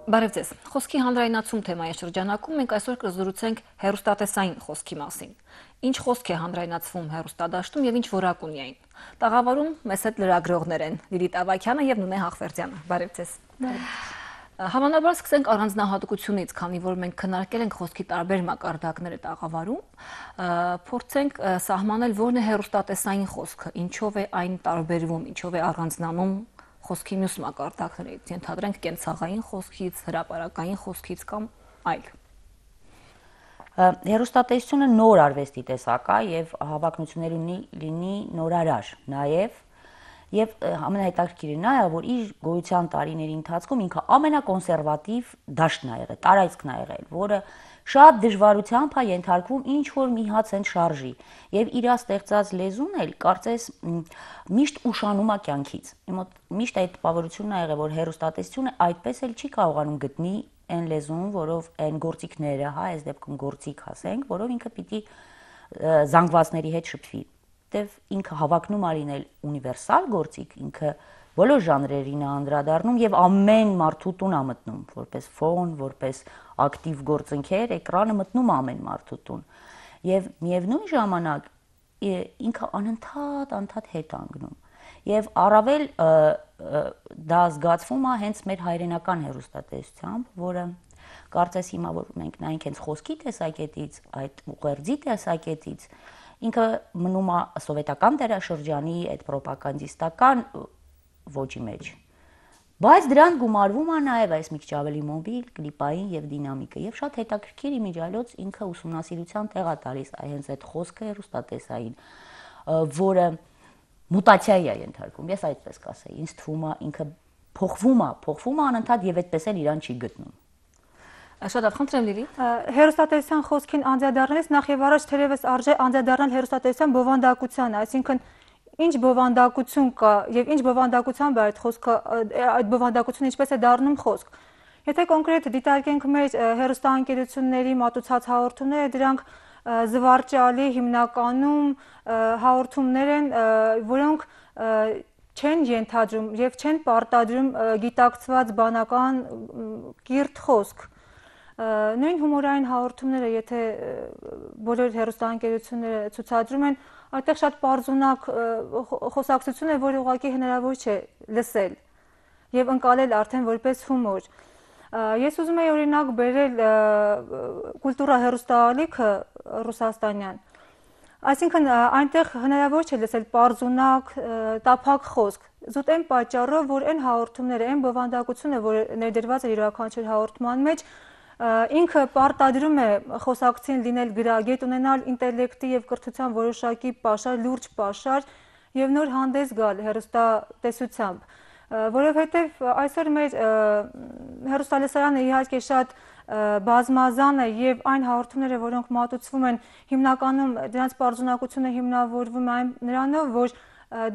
Բարև ձեզ։ Խոսքի հանրայնացում թեմայի շրջանակում մենք այսօր կզրուցենք հեռուստատեսային խոսքի մասին։ Ինչ խոսք է հանրայնացվում հեռուստադաշտում եւ ինչ որակ ունի այն։ Տաղավարում մեծ հետ լրագրողներ են Լիլիթ Ավագյանը եւ Նունե Հաղվերդյանը։ Բարև ձեզ։ Հավանաբար սկսենք առանձնահատկությունից, քանի որ մենք քննարկել ենք խոսքի տարբեր մակարդակները տաղավարում, փորձենք սահմանել որն է հեռուստատեսային խոսքը, ինչով է այն տարբերվում, ինչով է առանձնանում խոսքի մյուս մակարդակներից, ենթադրենք կենցաղային խոսքից, հրապարակային խոսքից կամ այլ։ Հեռուստատեսությունը նոր արվեստի տեսակ է եւ հավակնությունների լինի նորարար եւ ամենահետաքրքիրն է, որ իր գոյության տարիների ընթացքում ինքը ամենակոնսերվատիվ դաշտն է եղել, տարածքն է եղել, որը շատ դժվարությամբ է ենթարկվում ինչ որ մի հաց են շարժի եւ իր ստեղծած լեզուն էլ կարծես միշտ ուշանում է կյանքից։ Միշտ այդ տպավորությունն է եղել, որ հեռուստատեսությունը այդպես էլ չի կարողանում գտնի այն լեզուն, որով այն գործիքները, այս դեպքում գործիք ասենք, որով ինքը պիտի զանգվածների հետ շփվի։ Դեվ ինքը հավակնում է լինել ունիվերսալ գործիք, ինքը բոլոր ժանրերին է անդրադառնում եւ ամեն մարդու տուն է մտնում, որպես ֆոն, որպես ակտիվ գործընկեր, էկրանը մտնում է ամեն մարդու տուն։ Եվ միևնույն ժամանակ ինքը անընդհատ հետ անգնում։ Եվ առավել դա զգացվում է հենց մեր հայրենական հեռուստատեսությամբ, որը կարծես հիմա որ մենք նայենք հենց խոսքի տեսակետից, այդ ուղերձի տեսակետից, ինքը մնում է սովետական դերաշրջանի այդ պրոպագանդիստական ոճի մեջ։ Բայց դրան գումարվում է նաև այս մի քիչ ավելի մոբիլ, կլիպային եւ դինամիկը եւ շատ հետաքրքիր իմիջիալոց ինքը ուսումնասիրության տեղ է տալիս հենց այդ խոսքը հեռուստատեսային, որը մուտացիայի է ենթարկում, ես այդպես կասեի, ինձ թվում է ինքը փոխվում է անընդհատ եւ այդպես էլ իրան չի գտնում։ Շատ լավ, խնդրեմ Լիլիթ։ Հեռուստատեսության խոսքին անդրադառնալիս նախ եւ առաջ թերևս արժե անդրադառնալ հեռուստատեսության բովանդակությանը, այսինքն ինչ բովանդակություն կա եւ ինչ բովանդակությամբ է այդ խոսքը, այդ բովանդակությունը ինչպես է դառնում խոսք։ Եթե կոնկրետ դիտարկենք մեր հեռուստաընկերությունների մատուցած հաղորդումները, դրանք զվարճալի հիմնականում հաղորդումներ են, որոնք չեն ենթադրում եւ չեն պարտադրում գիտակցված բանական կիրթ խոսք։ Նույն հումորային հաղորդումները, եթե բոլոր հեռուստաընկերությունները ցուցադրում են, այդտեղ շատ պարզունակ խոսակցություն է, որ ուղղակի հնարավոր չէ լսել եւ ընկալել արդեն որպես հումոր։ Ես ուզում եի օրինակ բերել կուլտուրա հեռուստաալիքը ռուսաստանյան։ Այսինքն այնտեղ հնարավոր չէ լսել պարզունակ, տափակ խոսք։ Զուտ այն պատճառով, որ այն հաղորդումները, այն բովանդակությունը, որ ներդրված է յուրաքանչյուր հաղորդման մեջ, ինքը պարտադրում է խոսակցին լինել գրագետ, ունենալ ինտելեկտի եւ կրթության որոշակի պաշար, լուրջ պաշար եւ նոր հանդես գալ հեռուստատեսությամբ, որովհետեւ այսօր մեր հեռուստալսարանը իհարկե շատ բազմազան է եւ այն հաղորդումները, որոնք մատուցվում են, հիմնականում դրանց պարզունակությունը հիմնավորվում է նրանով, որ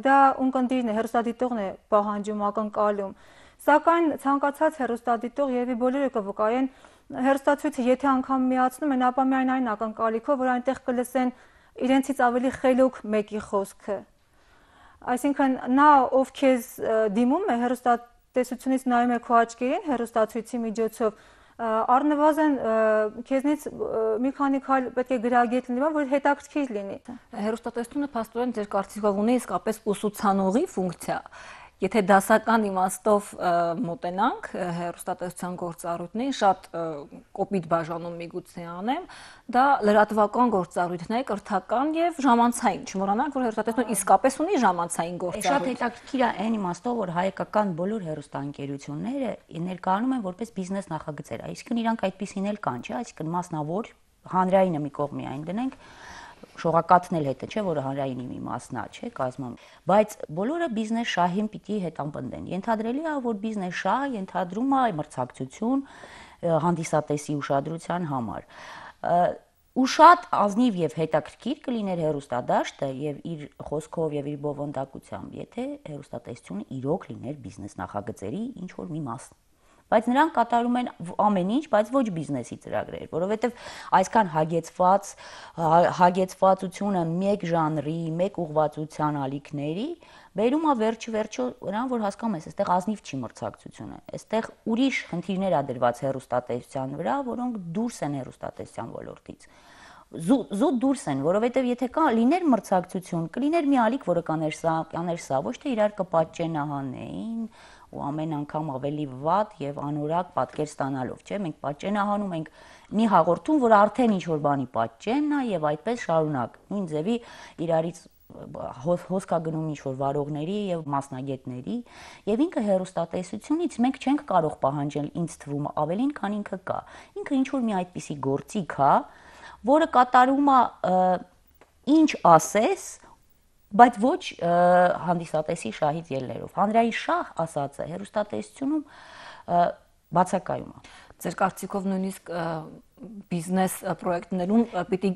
դա ունկնդիրն է, հեռուստադիտողն է պահանջում, ակնկալում։ Սակայն ցանկացած հեռուստադիտող երևի բոլորը կվկայեն հեռուստացույցը եթե անգամ միացնում են, ապա միայն այն ակնկալիքով, որ այնտեղ կլսեն իրենցից ավելի խելոք մեկի խոսքը։ Այսինքն նա, ով քեզ դիմում է հեռուստատեսությունից նայում է քո աչքերին հեռուստացույցի միջոցով, առնվազն քեզնից մի քանի քայլ պետք է գրագետ լինի, որ հետաքրքիր լինի։ Հեռուստատեսությունը փաստորեն ձեր կարծիքով ունի իսկապես ուսուցանողի ֆունկցիա։ Եթե դասական իմաստով մոտենանք հեռուստատեսության գործառույթներին, շատ կոպիտ բաժանում միգուցե անեմ, դա լրատվական գործառույթն է, կրթական եւ ժամանցային։ Չմոռանանք, որ հեռուստատեսությունը իսկապես ունի ժամանցային գործառույթ։ Շատ հետաքրքիր է այն իմաստով, որ հայկական բոլոր հեռուստաընկերությունները ներկայանում են որպես բիզնես նախագծեր, այսինքն իրանք այդպեսին էլ կան, չէ՞, այսինքն մասնավոր հանրայինը մի կողմի այն դնենք, շողակաթն էլ հետը չէ, որը հանրայինի մի մասն է, չէ, կազմում, բայց բոլորը բիզնես շահին պիտի հետապնդեն։ Ենթադրելի է, որ բիզնես շահը ենթադրում է մրցակցություն հանդիսատեսի ուշադրության համար։ Ու շատ ազնիվ եւ հետաքրքիր կլիներ հեռուստադաշտը եւ իր խոսքով եւ իր բովանդակությամբ, եթե հեռուստատեսությունը իրոք լիներ բիզնես նախագծերի ինչ որ մի մաս, բայց նրանք կատարում են ամեն ինչ, բայց ոչ բիզնեսի ծրագրեր, որովհետև այսքան հագեցվածությունը մեկ ժանրի, մեկ ուղղվածության ալիքների բերում է վերջը նրան, որ հասկանում ես, այստեղ ազնիվ չի մրցակցությունը, այստեղ ուրիշ խնդիրներ ա դրված հեռուստատեսության վրա, որոնք դուրս են հեռուստատեսության ոլորտից։ Զուտ դուրս են, որովհետև եթե լիներ մրցակցություն, կլիներ մի ալիք, որը կաներ սա, ոչ թե իրար կպատճենահանեին ու ամեն անգամ ավելի վատ եւ անորակ պատկեր ստանալով, չէ՞, մենք պատճենահանում ենք մի հաղորդում, որ արդեն ինչ որ բանի պատճենն է եւ այդպես շարունակ։ Նույն ձևի իրարից հոսքա գնում ինչ որ վարողների եւ մասնագետների եւ ինքը հեռուստատեսությունից մենք չենք կարող պահանջել, ինձ թվում է, ավելին, քան ինքը կա։ Ինքը ինչ որ մի այդպիսի գործիք է, որը կատարում է ինչ ասես, բայց ոչ հանդիսատեսի շահից ելներով։ Հանրային շահ ասածը հեռուստատեսությունում բացակայում է։ Ձեր կարծիքով նույնիսկ բիզնես պրոյեկտներում պիտի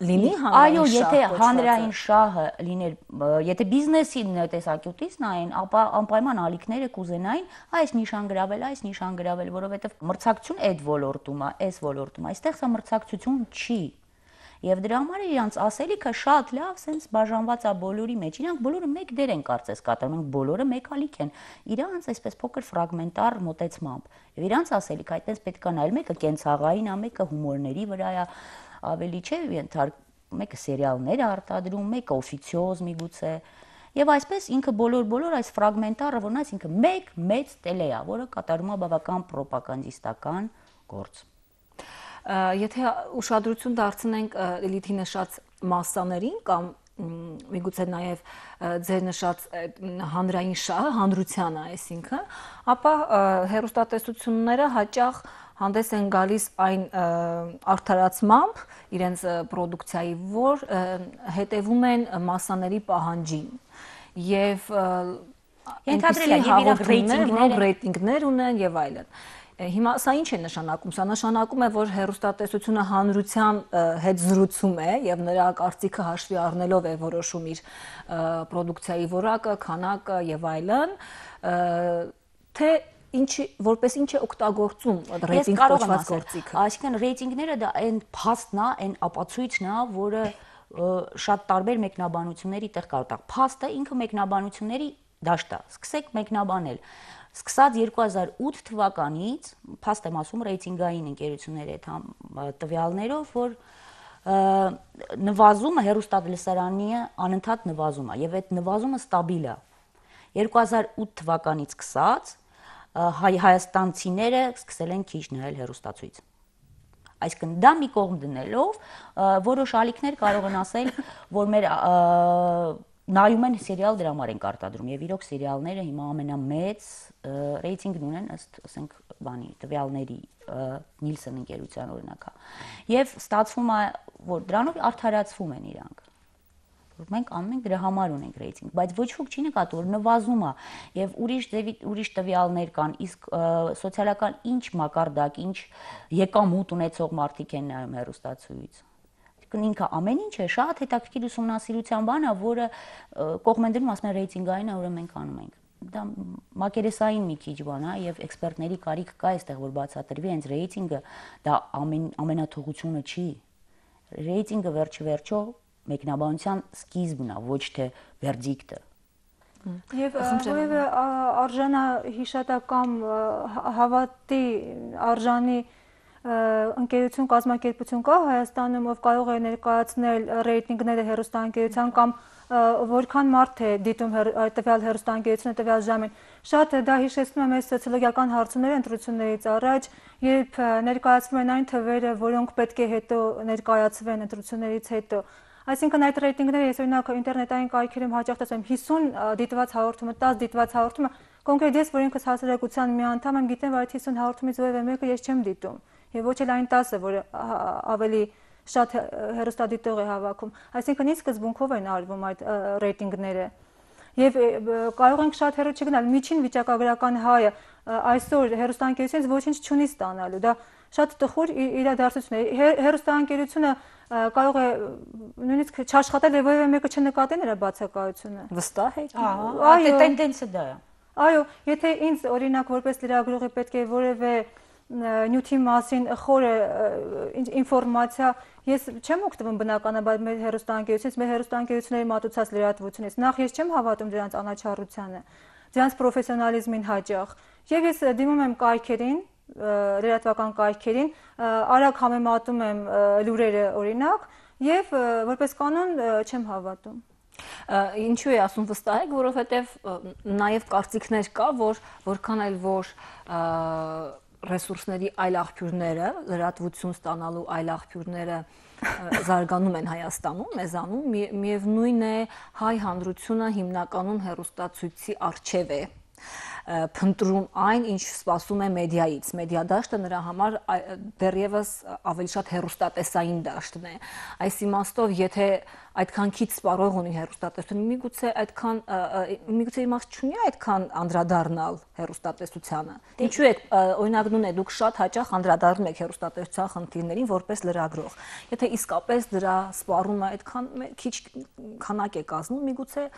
լինի հանրային շահ։ Այո, եթե հանրային շահը լիներ, եթե բիզնեսի տեսակետից նայեն, ապա անպայման ալիքները կուզենային այս նիշան գրավել, որովհետև մրցակցություն այդ ոլորտում է, այս ոլորտում, այստեղ սա մրցակցություն չի։ Եվ դրա համար իրանց ասելիքը շատ լավ սենց բաժանված է բոլորի մեջ։ Իրանք բոլորը մեկ դեր են կարծես կատարում, ենք բոլորը մեկ ալիք են։ Իրանց այսպես փոքր ֆրագմենտար մոտեցմամբ։ Եվ իրանց ասելիքը այդպես պետք է նայել, մեկը կենցաղային է, մեկը հումորների վրա է, ավելի չէ, մեկը սերիալներ է արտադրում, մեկը օֆիցիոզ միգուցե։ Եվ այսպես ինքը բոլոր այս ֆրագմենտարը, որն այսինքն մեկ մեծ տելե է, որը կատարում է բավական պրոպագանդիստական գործ։ Եթե ուշադրություն դարձնենք Լիլիթի նշած մասսաներին կամ միգուցե նաև ձեր նշած հանրային շահը, հանրությանը, այսինքն, ապա հեռուստատեսությունները հաճախ հանդես են գալիս այն արդարացմամբ իրենց պրոդուկցիայի, որ հետևում են մասսաների պահանջին եւ ենթադրել են եւ իրենք ռեյտինգներ ունեն եւ այլն։ Հիմա սա ինչ է նշանակում։ Սա նշանակում է, որ հեռուստատեսությունը հանրության հետ զրուցում է եւ նրա կարծիքը հաշվի առնելով է որոշում իր պրոդուկցիայի որակը, քանակը եւ այլն, թե որպես ինչ է օգտագործում ռեյտինգ կոչված գործիքը։ Այսինքն ռեյտինգները դա այն փաստն է, այն ապացույցն է, որը շատ տարբեր մեկնաբանությունների տեղ կարող է։ Փաստը ինքը մեկնաբանությունների դաշտ է։ Սկսեք մեկնաբանել։ Սկսած 2008 թվականից, փաստ եմ ասում ռեյտինգային ընկերությունների հետ տվյալներով, որ նվազումը հեռուստատելեսարանի անընդհատ նվազում է եւ այդ նվազումը ստաբիլ է։ 2008 թվականից սկսած հայաստանցիները սկսել են քիչ նայել հեռուստացույց։ Այսինքն դա մի կողմ դնելով որոշ ալիքներ կարող են ասել, որ մեր նայում են սերիալ դրա համար ենք արտադրում եւ իրոք սերիալները հիմա ամենամեծ ռեյտինգն ունեն ըստ ասենք բանի տվյալների Նիլսեն ընկերության օրինակա եւ ստացվում է որ դրանով արդարացվում են իրանք որ մենք անում ենք դրա համար ունենք ռեյտինգ բայց ոչ ոք չի նկատում որ նվազում է եւ ուրիշ տվյալներ կան իսկ սոցիալական ինչ մակարդակ ինչ եկամուտ ունեցող մարդիկ են նայում հեռուստացույց ինքը ամեն ինչ է շատ հետաքրքիր ուսումնասիրության բան է, որը կողմ են դնում ասում են ռեյտինգային է, որը մենք անում ենք։ Դա մակերեսային մի քիչ բան է եւ էքսպերտների կարիք կա այստեղ որ բացատրվի հենց ռեյտինգը դա ամենաթողությունը չի։ Ռեյտինգը վերջո մեկնաբանության սկիզբն է, ոչ թե վերդիկտը։ Եվ որևէ արժանա հիշատակամ հավատի արժանի ընկերություն կազմակերպություն կա Հայաստանում, ով կարող է ներկայացնել ռեյտինգները հեռուստաընկերության կամ որքան մարդ է դիտում տվյալ հեռուստաընկերությունը տվյալ ժամին։ Շատ դա հիշեցնում է մեզ սոցիոլոգիական հարցումների ընտրություններից առաջ, երբ ներկայացվում են այն թվերը, որոնք պետք է հետո ներկայացվեն ընտրություններից հետո։ Այսինքն այդ ռեյտինգները ես օրինակ ինտերնետային կայքերում հաճախ տեսնում 50 դիտված հաղորդումը, 10 դիտված հաղորդումը, կոնկրետ ես, որ ինքս հասարակության մի անդամ եմ, գիտեմ, որ այդ 50 հաղորդումից որևէ մեկը ես չեմ դիտում։ Եվ ոչ էլ այն 10-ը, որ ավելի շատ հեռուստադիտող է հավաքում։ Այսինքն ինչ սկզբունքով են արվում այդ ռեյտինգները։ Եվ կարող ենք շատ հեռու չգնալ, միջին վիճակագրական հայը այսօր հեռուստաընկերությունից ոչինչ չունի ստանալու։ Դա շատ տխուր իրադարձություն է։ Հեռուստաընկերությունը կարող է նույնիսկ չաշխատել եւ որևէ մեկը չնկատի նրա բացակայությունը։ Վստահ եք։ Այո, տենդենսը դա է։ Այո, եթե ինձ օրինակ որպես լրագրողի պետք է որևէ նյութի մասին խորը ինֆորմացիա, ես չեմ օգտվում բնականաբար մեր հեռուստաընկերությունից, մեր հեռուստաընկերությունների մատուցած լրատվությունից։ Նախ ես չեմ հավատում դրանց անաչառությանը, դրանց պրոֆեսիոնալիզմին հաճախ։ Եվ ես դիմում եմ կայքերին, լրատվական կայքերին, արագ համեմատում եմ լուրերը օրինակ եւ որպես կանոն չեմ հավատում։ Ինչու է ասում վստահ եք, որովհետև նաև կարծիքներ կա, որ որքան էլ որ ռեսուրսների այլ աղբյուրները, լրատվություն ստանալու այլ աղբյուրները զարգանում են Հայաստանում, մեզանում, միևնույն է հայ հանրությունը հիմնականում հեռուստացույցի առջև է փնտրում այն, ինչ սպասում է մեդիայից։ Մեդիադաշտը նրա համար դեռևս ավելի շատ հեռուստատեսային դաշտն է։ Այս իմաստով, եթե այդքան քիչ սպառող ունի հեռուստատեսությունը, միգուցե իմաստ չունի այդքան անդրադառնալ հեռուստատեսությանը։ Ինչու է, օրինակ նույն է, դուք շատ հաճախ անդրադառնում եք հեռուստատեսության խնդիրներին որպես լրագրող։ Եթե իսկապես դրա սպառումը այդքան քիչ քանակ է կազմում, միգուցե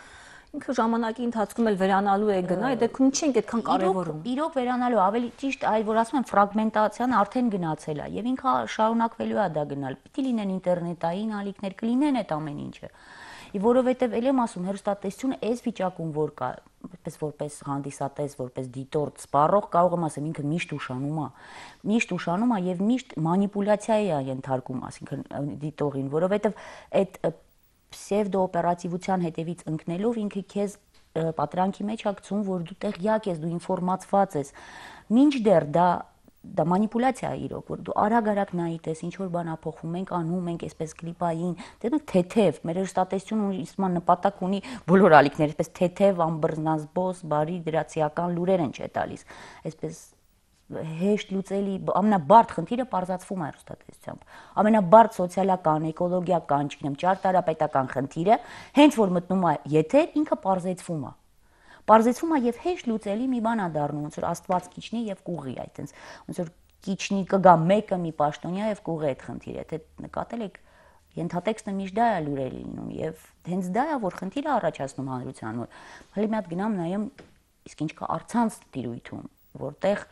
ինքը ժամանակի ընթացքում էլ վերանալու է գնա, այդ դեպքում չի այդքան կարևորում։ Իրոք վերանալու, ավելի ճիշտ, այլ որ ասում եմ, ֆրագմենտացիան արդեն գնացել է եւ ինքը շարունակվելու է դա գնալ։ Պիտի լինեն ինտերնետային ալիքներ, կլինեն այդ ամեն ինչը։ Որովհետեւ ել եմ ասում, հեռուստատեսությունը այս վիճակում որ կա, որպես հանդիսատես, որպես դիտորդ, սպառող կարող եմ ասեմ, ինքը միշտ ուշանում է եւ միշտ մանիպուլյացիայի է ենթարկում, այսինքն դիտողին, որովհետեւ այդ պսևդոօպերատիվության հետևից ընկնելով ինքը քեզ պատրանքի մեջ ակցում, որ դու տեղյակ ես, դու ինֆորմացված ես։ Մինչդեռ դա մանիպուլյացիա է իրոք, որ դու արագ նայիր, ինչ որ բան ա փոխում, մենք անում, մենք այսպես կլիպային, դե թեթև, մեր հեռուստատեսությունը իսկական նպատակ ունի բոլոր ալիքները, այսպես թեթև, ամբրնազբոս, բարի դրացիական լուրեր են չէ տալիս։ Այսպես հեշտ լուծելի ամենաբարդ խնդիրը պարզացվում է հեռուստատեսությամբ։ Ամենաբարդ սոցիալական, էկոլոգիական, չգիտեմ, ճարտարապետական խնդիրը հենց որ մտնում է եթեր, ինքը պարզեցվում է։ Պարզեցվում է եւ հեշտ լուծելի մի բան է դառնում, ոնց որ Աստված կիջնի եւ կուղի, այտենց ոնց որ կիջնի կգա մեկը մի պաշտոնյա եւ կուղի այդ խնդիրը։ Եթե նկատել եք, ենթատեքստը միշտ դա է լուրերի լինում եւ հենց դա է որ խնդիրը առաջացնում հանրության մոտ։ Հələ մի հատ գնամ նայեմ, իսկ ինչ կա առցանց տիրույթում, որտեղ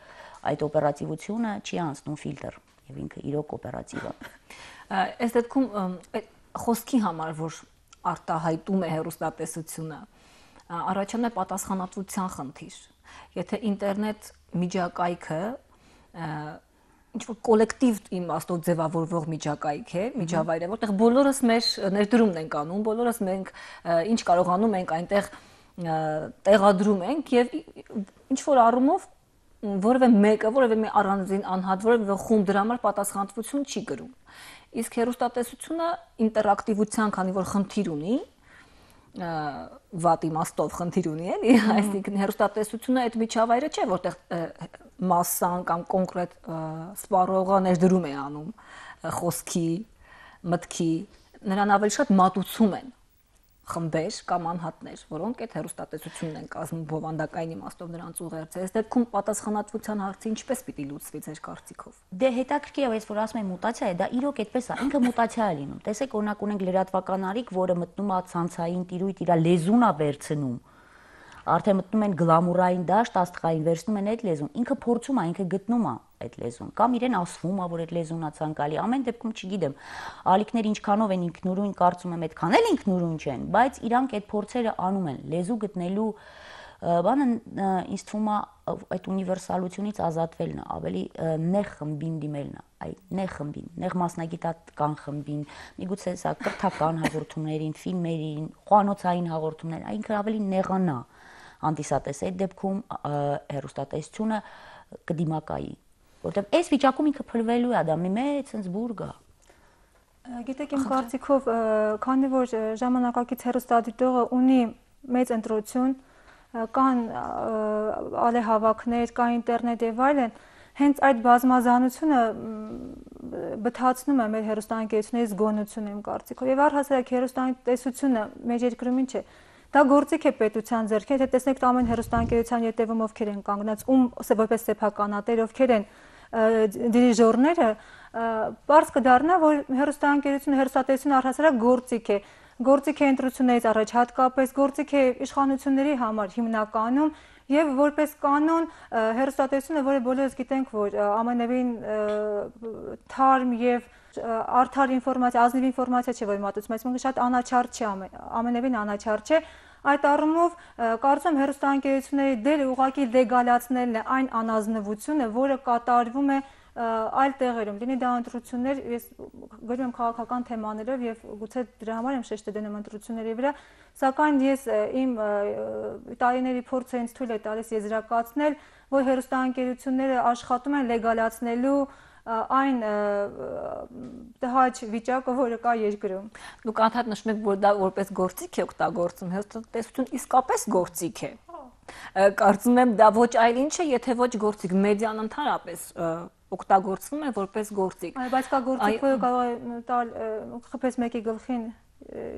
այդ օպերատիվությունը չի անցնում ֆիլտր եւ ինքը իրոք օպերատիվ է։ Այս դեպքում խոսքի համար որ արտահայտում է հեռուստատեսությունը, առաջանում է պատասխանատվության խնդիր։ Եթե ինտերնետ միջակայքը ինչ որ կոլեկտիվ իմաստով ձևավորվող միջակայք է, միջավայր է, որտեղ բոլորս մեր ներդրումն ենք անում, բոլորս մենք ինչ կարողանում ենք այնտեղ տեղադրում ենք եւ ինչ որ առումով որևէ մեկը, որևէ մի առանձին անհատ, որևէ խումբ դրա համար պատասխանատվություն չի կրում։ Իսկ հեռուստատեսությունը ինտերակտիվության, քանի որ խնդիր ունի, վատ իմաստով խնդիր ունի, էլի, այսինքն հեռուստատեսությունը այդ միջավայրը չէ, որտեղ մասսան կամ կոնկրետ սպառողը ներդրում է անում խոսքի, մտքի, նրան ավելի շատ մատուցում են խմբեր կամ անհատներ, որոնք այդ հեռուստատեսությունն են կազմում բովանդակային իմաստով նրանց ուղերձը։ Այս դեպքում պատասխանատվության հարցը ինչպես պիտի լուծվի ձեր կարծիքով։ Դե հետաքրքիր է, որ ասում եմ մուտացիա է, դա իրոք այդպես է, ինքը մուտացիա է լինում։ Տեսեք, օրինակ ունենք լրատվական արիք, որը մտնում է ցանցային տիրույթ, իր լեզուն է վերցնում։ Արդեն մտնում են գլամուրային դաշտ, աստղային վերցնում են այդ լեզուն։ Ինքը փորձում է, ինքը գտնում է այդ լեզուն, կամ իրեն ասվում է, որ այդ լեզուն է ցանկալի։ Ամեն դեպքում չգիտեմ, ալիքները ինչքանով են ինքնուրույն, կարծում եմ այդքան էլ ինքնուրույն չեն, բայց իրանք այդ փորձերը անում են լեզու գտնելու բանը ինձ թվում է այդ ունիվերսալությունից ազատվելն է, ավելի նեղ խմբին դիմելն է, այ նեղ խմբին, նեղ մասնագիտական խմբին, միգուցե սա կրթական հաղորդումներին, ֆիլմերին, խոհանոցային հաղորդումներ, այնքը ավելի նեղանա հանդիսատես այդ դեպքում հեռուստատեսությունը կդիմակայի, որտեղ այս վիճակում ինքը փլվելու է, դա մի մեծ sense բուրգ է։ Գիտեք, իմ կարծիքով, քանի որ ժամանակակից հեռուստադիտողը ունի մեծ ընտրություն, կան ալեհավաքներ, կա ինտերնետ եւ այլն, հենց այդ բազմազանությունը բթացնում է մեր հեռուստաընկերությունների զգոնությունը իմ կարծիքով եւ առհասարակ հեռուստատեսությունը մեր երկրում ինչ է։ Դա գործիք է պետության ձեռքին, եթե տեսնեք ամեն հեռուստաընկերության ետևում ովքեր են կանգնած, որպես սեփականատեր, ովքեր են դիրիժորները, պարզ կդառնա, որ հեռուստաընկերությունը, հեռուստատեսությունը առհասարակ գործիք է ընտրություններից առաջ հատկապես գործիք է իշխանությունների համար հիմնականում Եվ որպես կանոն հեռուստատեսությունը, որը բոլորս գիտենք, որ ամենևին թարմ եւ արդար ինֆորմացիա, ազնիվ ինֆորմացիա չէ, որ մատուցում, այսինքն շատ անաչառ չէ, ամենևին անաչառ չէ։ Այդ առումով կարծում եմ հեռուստաընկերությունների դերը ուղղակի լեգալացնելն է այն անազնվությունը, որը կատարվում է այլ տեղերում, լինի դա ընտրություններ, ես գրում եմ քաղաքական թեմաներով եւ գուցե դրա համար եմ շեշտը դնում ընտրությունների վրա, սակայն ես իմ տարիների փորձը ինձ թույլ է տալիս եզրակացնել, որ հեռուստաընկերությունները աշխատում են լեգալացնելու այն տհաճ վիճակը, որը կա երկրում։ Դուք անդադ նշում եք, որ դա որպես գործիք է օգտագործում, հեռուստատեսություն իսկապես գործիք է։ Կարծում եմ դա ոչ այլ ինչ է, եթե ոչ գործիք, մեդիան ընդհանրապես օգտագործվում է որպես գործիք։ Բայց կա գործիք, որը կարող է տալ խփես մեկի գլխին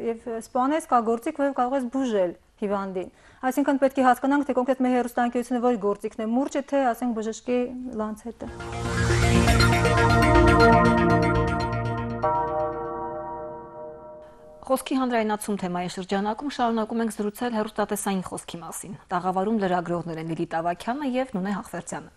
եւ սպանես, կա գործիք, որը կարող ես բուժել հիվանդին։ Այսինքն պետք է հասկանանք, թե կոնկրետ մեր հեռուստաընկերությունը որ գործիքն է, մուրճը թե, ասենք, բժշկի լանցետը։ Խոսքի հանրայնացում թեմայի շրջանակում շարունակում ենք զրուցել հեռուստատեսային խոսքի մասին։ Տաղավարում լրագրողներ են Լիլիթ Ավագյանը եւ Նունե Հաղվերդյանը։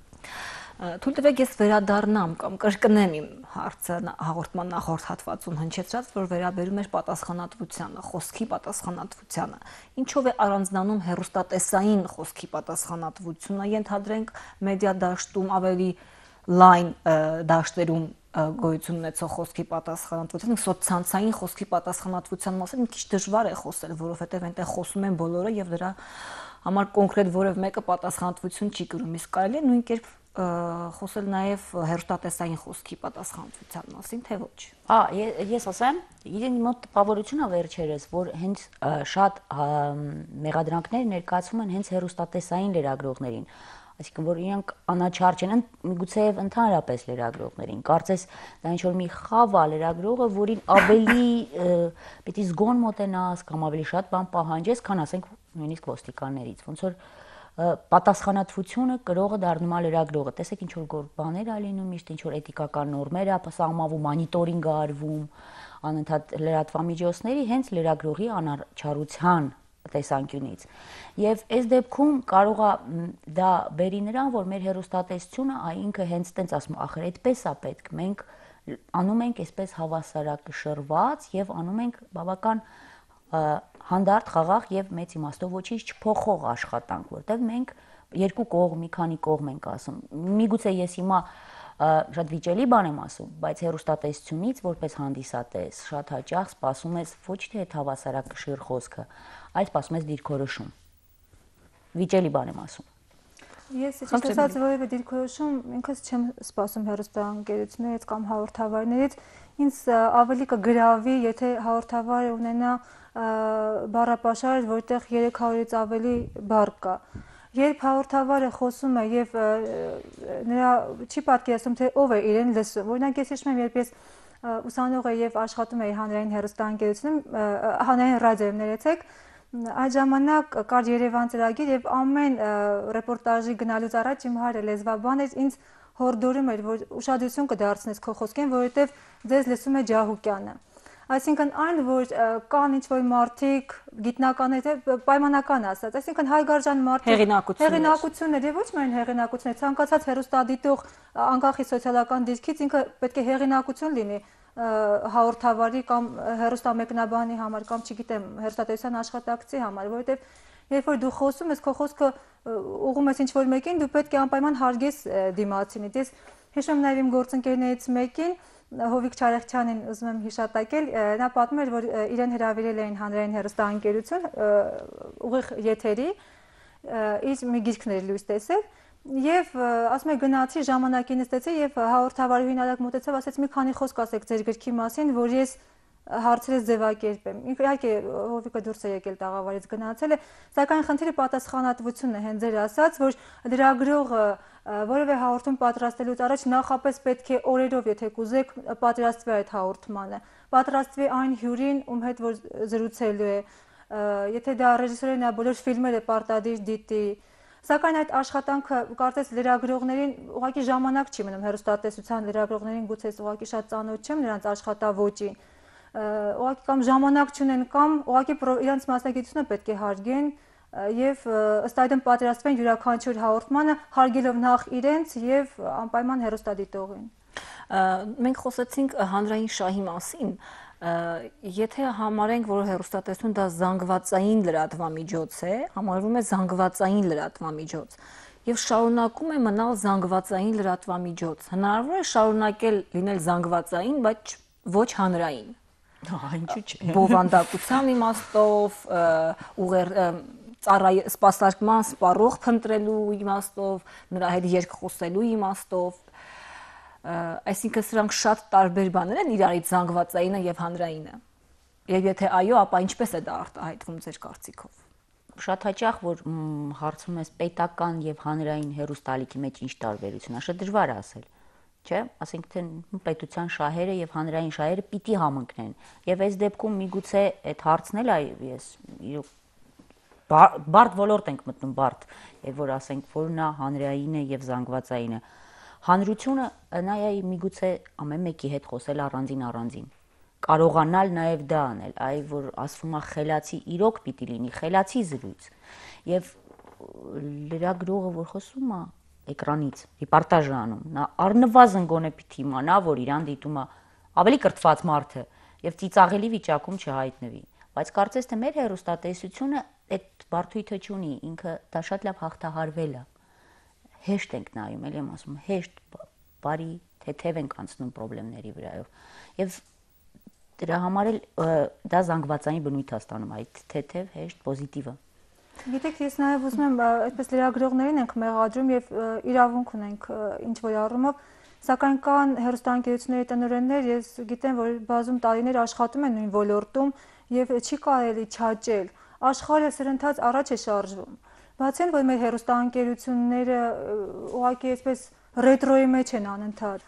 Թույլ տվեք ես վերադառնամ կամ կրկնեմ իմ հարցը հաղորդման նախորդ հատվածում հնչեցրած, որ վերաբերում էր պատասխանատվությանը, խոսքի պատասխանատվությանը։ Ինչով է առանձնանում հեռուստատեսային խոսքի պատասխանատվությունը, ենթադրենք մեդիա դաշտում ավելի լայն դաշտերում գոյություն ունեցող խոսքի պատասխանատվության, սոցցանցային խոսքի պատասխանատվության մասին մի քիչ դժվար է խոսել, որովհետև այնտեղ խոսում են բոլորը եւ դրա համար կոնկրետ որևէ մեկը պատասխանատվություն չի կրում, իսկ կարելի է նույն կերպ խոսել նաև հեռուստատեսային խոսքի պատասխանատվության մասին, թե ոչ։ Ես ասեմ, իրեն մոտ տպավորություն է վերջերս, որ հենց շատ մեղադրանքներ ներկայացվում են հենց հեռուստատեսային լրագրողներին, այսինքն որ իրենք անաչառ չեն, միգուցե ընդհանրապես լրագրողներին։ Կարծես դա ինչ որ մի խավ է լրագրողը, որին ավելի պիտի զգոն մոտենաս կամ ավելի շատ բան պահանջես, քան ասենք նույնիսկ ոստիկաններից, ոնց որ պատասխանատվությունը կրողը դառնում է լրագրողը։ Տեսեք ինչ որ բաներ ա լինում, միշտ ինչ որ էթիկական նորմեր ա սահմանվում, մոնիտորինգ ա արվում, անընդհատ լրատվամիջոցների հենց լրագրողի անաչառության տեսանկյունից։ Եվ այս դեպքում կարող է դա բերի նրան, որ մեր հեռուստատեսությունը ինքը հենց տենց ասում, ախր այդպես է պետք, մենք անում ենք այսպես հավասարակշռված եւ անում ենք բավական հանդարտ, խաղաղ եւ մեծ իմաստով ոչինչ չփոխող աշխատանք, որտեղ մենք երկու կողմ, մի քանի կողմ ենք ասում։ Միգուցե ես հիմա շատ վիճելի բան եմ ասում, բայց հեռուստատեսությունից որպես հանդիսատես շատ հաճախ սպասում ես ոչ թե այդ հավասարակշիռ խոսքը, այլ սպասում ես դիրքորոշում։ Վիճելի բան եմ ասում։ Ես ճիշտ ասած որևէ դիրքորոշում ինքս չեմ սպասում հեռուստաընկերություններից կամ հաղորդավարներից, ինձ ավելի կգրավի, եթե հաղորդավարը ունենա բառապաշար, որտեղ 300-ից ավելի բառ կա։ Երբ հաղորդավարը խոսում է եւ նրա չի պատկերացնում, թե ով է իրեն լսում։ Օրինակ ես հիշում եմ, երբ ես ուսանող եի եւ աշխատում էի հանրային հեռուստաընկերությունում, հանրային ռադիոյում ներեցեք, այդ ժամանակ կար Երևան ծրագիր եւ ամեն ռեպորտաժի գնալուց առաջ իմ հայրը լեզվաբան էր, ինձ հորդորում էր, որ ուշադրություն կդարձնես քո խոսքին, որովհետեւ ձեզ լսում է Ջահուկյանը։ Այսինքն այն, որ կան ինչ-որ մարդիկ, գիտնականներ, պայմանական ասած, այսինքն Հայգարժան մարդիկ, հեղինակություններ եւ ոչ միայն հեղինակություններ, ցանկացած հեռուստադիտող անկախի սոցիալական դիրքից ինքը պետք է հեղինակություն լինի հաղորդավարի կամ հեռուստամեկնաբանի համար կամ չգիտեմ, հեռուստատեսության աշխատակցի համար, որովհետեւ երբ որ դու խոսում ես, քո խոսքը ուղղում ես ինչ-որ մեկին, դու պետք է անպայման հարգես դիմացինից։ Ես հիշում եմ նաեւ իմ գործընկերներից մեկին Հովիկ Չարեխչյանին ուզում եմ հիշատակել, նա պատմում էր, որ իրեն հրավիրել էին հանրային հեռուստաընկերություն, ուղիղ եթերի, իր մի գիրքներ լույս տեսել, եւ ասում է գնացի ժամանակին նստեցի եւ հաղորդավարուհին արագ մոտեցավ, ասեց մի քանի խոսք ասեք ձեր գրքի մասին, որ ես հարցերս ձևակերպեմ։ Իհարկե Հովիկը դուրս է եկել տաղավարից գնացել է, սակայն խնդիրը պատասխանատվությունն է, հենց ձեր ասած, որ լրագրողը որևէ հաղորդում պատրաստելուց առաջ նախապես պետք է օրերով, եթե կուզեք, պատրաստվի այդ հաղորդմանը, պատրաստվի այն հյուրին, ում հետ որ զրուցելու է, եթե դա ռեժիսոր է, նա բոլոր ֆիլմերը պարտադիր դիտի։ Սակայն այդ աշխատանքը կարծես լրագրողներին ուղղակի ժամանակ չի մնում, հեռուստատեսության լրագրողներին գուցե ուղղակի շատ ծանոթ չեմ նրանց աշխատավոճին, ուղղակի կամ ժամանակ չունեն կամ ուղղակի իրենց մասնագիտությունը պետք է հարգեն, եւ ըստ այդմ պատրաստվեն յուրաքանչյուր հաղորդմանը հարգելով նախ իրենց եւ անպայման հեռուստադիտողին։ Մենք խոսեցինք հանրային շահի մասին։ Եթե համարենք, որ հեռուստատեսություն դա զանգվածային լրատվամիջոց է, համարվում է զանգվածային լրատվամիջոց եւ շարունակում է մնալ զանգվածային լրատվամիջոց։ Հնարավոր է շարունակել լինել զանգվածային, բայց ոչ հանրային։ Ինչու՞ չէ։ Բովանդակության իմաստով, սպասարկման սպառող փնտրելու իմաստով, նրա հետ երկխոսելու իմաստով, այսինքն սրանք շատ տարբեր բաներ են իրարից զանգվածայինը եւ հանրայինը։ Եվ եթե այո, ապա ինչպես է դա արտահայտվում ձեր կարծիքով։ Շատ հաճախ որ հարցում ես պետական եւ հանրային հեռուստալիքի մեջ ինչ տարբերություն է, շատ դժվար է ասել, չէ՞, ասենք թե պետության շահերը եւ հանրային շահերը պիտի համընկնեն։ Եվ այս դեպքում միգուցե այդ հարցն էլ ես բարդ ոլորտ ենք մտնում բարդ, եւ որ ասենք որն է հանրայինը եւ զանգվածայինը։ Հանրությունը նայ միգուցե ամեն մեկի հետ խոսել առանձին, կարողանալ նաեւ դա անել, այ որ ասվում է խելացի իրոք պիտի լինի, խելացի զրույց։ Եվ լրագրողը որ խոսում է էկրանից, ռեպորտաժ անում, նա առնվազն գոնե պիտի իմանա, որ իրան դիտում է ավելի կրթված մարդ է եւ ծիծաղելի վիճակում չհայտնվի։ Բայց կարծես թե մեր հեռուստատեսությունը այդ բարդույթը չունի, ինքը դա շատ լավ հաղթահարվել է։ Հեշտ ենք նայում, ելի եմ ասում, հեշտ, բարի, թեթև ենք անցնում խնդիրների վրայով։ Եվ դրա համար էլ դա զանգվածային բնույթ է ստանում, այդ թեթև, հեշտ, պոզիտիվը։ Գիտեք, ես նաև ուզում եմ այդպես լրագրողներին ենք մեղադրում եւ իրավունք ունենք ինչ որ առումով, սակայն կան հեռուստաընկերությունների տնօրեններ, ես գիտեմ, որ բազում տարիներ աշխատում են նույն ոլորտում եւ չի կարելի չաճել։ Աշխարհը սրընթաց առաջ է շարժվում։ Բացի այն, որ մեր հեռուստաընկերությունները ուղղակի այսպես ռետրոյի մեջ են անընդհատ։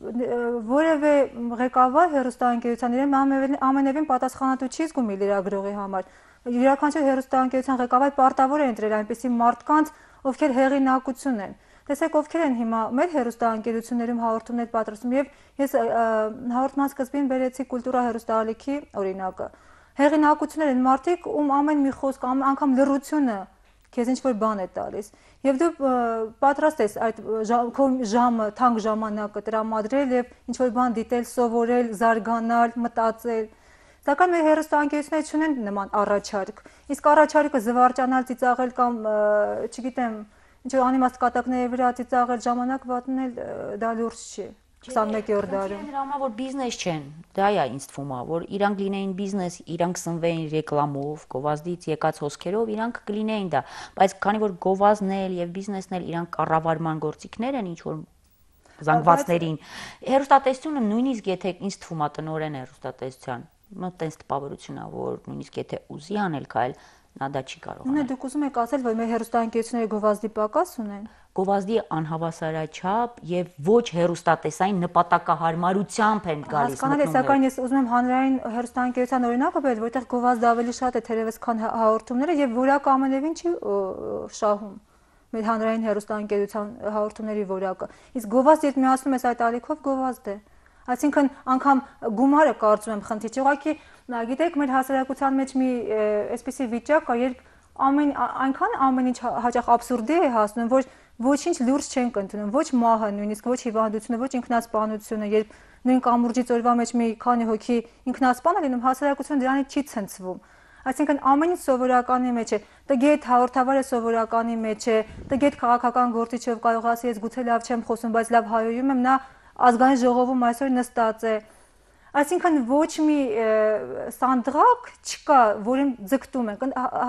Որևէ ղեկավար հեռուստաընկերության իրեն ամենևին պատասխանատու չի զգում իր լրագրողի համար։ Յուրաքանչյուր հեռուստաընկերության ղեկավար պարտավոր է ընտրել այնպիսի մարդկանց, ովքեր հեղինակություն են։ Տեսեք, ովքեր են հիմա մեր հեռուստաընկերություններում հաղորդումներ պատրաստում եւ ես հաղորդման սկզբին բերեցի կուլտուրա հեռուստաալիքի օրինակը։ Հեղինակություններ են մարդիկ, ում ամեն մի խոսք, անգամ լռությունը քեզ ինչ-որ բան է տալիս։ Եվ դու պատրաստ ես այդ ժամը, թանկ ժամանակը տրամադրել եւ ինչ-որ բան դիտել, սովորել, զարգանալ, մտածել։ Սակայն մեր հեռուստաընկերությունները չունեն նման առաջարկ։ Իսկ առաջարկը զվարճանալ, ծիծաղել կամ, չգիտեմ, ինչ-որ անիմաստ կատակների վրա ծիծաղել, ժամանակ վատնել, դա լուրջ չի։ 21-րդ դարում։ Դրա համար որ բիզնես չեն, դա է ինձ թվում է, որ իրանք լինեին բիզնես, իրանք սնվեին ռեկլամով, գովազդից եկած հոսքերով, իրանք կլինեին դա, բայց քանի որ գովազդն էլ եւ բիզնեսն էլ իրանք կառավարման գործիքներ են, ինչ որ զանգվածներին, հեռուստատեսությունը նույնիսկ եթե ինձ թվում է տնօրեն հեռուստատեսության մտենց տպավորություն է, որ նույնիսկ եթե ուզի անել կայել, նա դա չի կարող անել։ Դուք ուզում եք ասել, որ մեր հեռուստաընկերությունները գովազդի պակաս ունեն։ Գովազդի անհավասարաչափ եւ ոչ հեռուստատեսային նպատակահարմարությամբ են գալիս։ Հասկանալի է, սակայն ես ուզում եմ հանրային հեռուստաընկերության օրինակը բերել, որտեղ գովազդը ավելի շատ է թերևս քան հաղորդումները եւ որակը ամենևին չի շահում։ Մեր հանրային հեռուստաընկերության հաղորդումների որակը։ Իսկ գովազդ երբ միացնում ես այդ ալիքով գովազդ է։ Այսինքն անգամ գումարը կարծում եմ խնդիր չի։ Ուղղակի գիտեք, մեր հասարակության մեջ մի այսպիսի վիճակ կա, երբ այնքան ամեն ինչ հաճախ աբսուրդի է հասնում, որ ոչինչ լուրջ չենք ընդունում, ոչ մահը, նույնիսկ ոչ հիվանդությունը, ոչ ինքնասպանությունը, երբ նույն կամուրջից օրվա մեջ մի քանի հոգի ինքնասպան է լինում, հասարակությունը դրանից չի ցնցվում։ Այսինքն ամեն ինչ սովորականի մեջ է։ Տգետ հաղորդավարը սովորականի մեջ է, տգետ քաղաքական գործիչով կարող ասի, ես գուցե լավ չեմ խոսում, բայց լավ հայոյում եմ, նա ազգային ժողովում այսօր նստած է։ Այսինքն ոչ մի սանդղակ չկա, որին ձգտում ենք,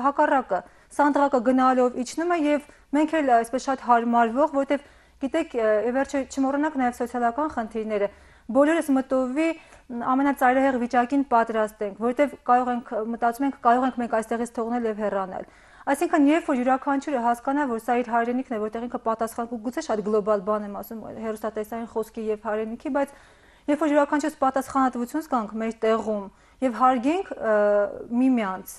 հակառակը, սանդղակը գնալով իջնում է եւ մենք էլ այսպես շատ հարմարվող, որովհետեւ գիտեք, վերջը չմոռանանք նաեւ սոցիալական խնդիրները։ Բոլորս մտովի ամենածայրահեղ վիճակին պատրաստ ենք, որովհետեւ կարող ենք մտածում ենք, կարող ենք մենք այստեղից թողնել եւ հեռանալ։ Այսինքն երբ որ յուրաքանչյուրը հասկանա, որ սա իր հայրենիքն է, որտեղ ինքը պատասխան, գուցե շատ գլոբալ բան եմ ասում, հեռուստատեսային խոսքի եւ հայրենիքի, բայց երբ որ յուրաքանչյուրս պատասխանատվություն զգանք մեր տեղում եւ հարգենք միմյանց,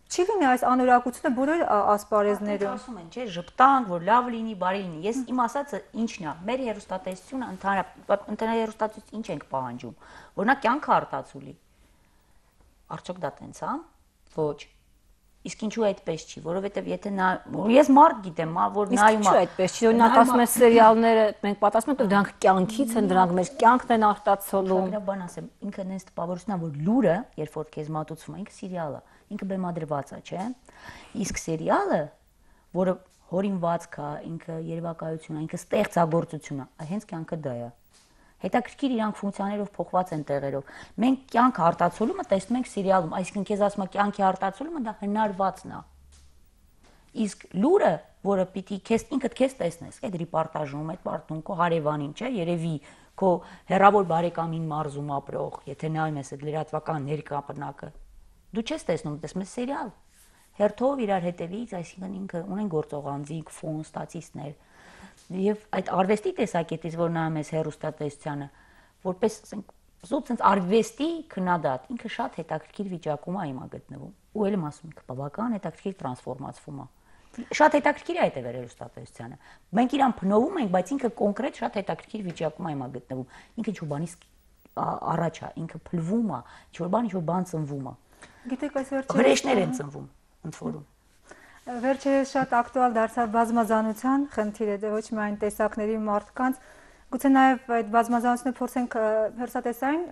չի լինի այս անորակությունը բոլոր ասպարեզներում։ Ասում են, չէ, ժպտանք, որ լավ լինի, բարի լինի։ Ես իմ ասածը ինչն է, մեր հեռուստատեսությունը ընդհանրապես հեռուստացույց ինչ ենք պահանջում, որ նա կյանքը արտացուլի։ Արդյոք դա տենց է։ Ոչ։ Իսկ ինչու այդպես չի, որովհետև եթե նա ես մարդ գիտեմ, որ նայում է այդպես չի, օրինակ ասում են սերիալները, մենք պատասխանում ենք, դրանք կյանքից են, դրանք մեր կյանքն են արտացոլում։ Շատ բան ասեմ, ինքը նենց տպավորությունն է, որ լուրը, երբ որ քեզ մատուցվում է, ինքը սերիալ է, ինքը բեմադրված է, չէ՞։ Իսկ սերիալը, որը հորինվածք է, ինքը երևակայություն է, ինքը ստեղծագործություն է, հենց կյանքը դա է։ Հետաքրքիր իրանք ֆունկցիաներով փոխված են տեղերով։ Մենք կյանք արտացոլումը տեսնում ենք սերիալում, այսինքն քեզ ասում է կյանքի արտացոլումը դա հնարվածն է։ Իսկ լուրը, որը պիտի ինքդ քեզ տեսնես, այդ ռեպորտաժում, այդ պարտուն քո հարևանին, չէ, երևի քո հեռավոր բարեկամին մարզում ապրող, եթե նայում ես այդ լրատվական ներկա պնակը, դու չես տեսնում, տեսնում ես սերիալ։ Հերթով իրար հետևից, այսինքն ինքը ունեն գործողանձիկ, ֆոն, ստացիստներ։ Եվ այդ արվեստի տեսակետից, որ նայում ես հեռուստատեսությանը, որպես ասենք զուտ sense արվեստի քննադատ, ինքը շատ հետաքրքիր վիճակում է հիմա գտնվում։ Ու ելեմ ասում ենք, բավական հետաքրքիր տրանսֆորմացվում է։ Շատ հետաքրքիր է այդ հեռուստատեսությանը։ Մենք իրան փնովում ենք, բայց ինքը կոնկրետ շատ հետաքրքիր վիճակում է հիմա գտնվում։ Ինքը ինչ-որ բանից առաջ է, ինքը փլվում է, ինչ-որ բան ծնվում է։ Գիտեք, այս վերջերս հրեշներ են ծնվում, ընդ որում։ Վերջերս շատ ակտուալ դարձավ բազմազանության խնդիրը, ոչ միայն տեսակների մարդկանց, գուցե նաև այդ բազմազանությունը փորձենք հերոսատեսային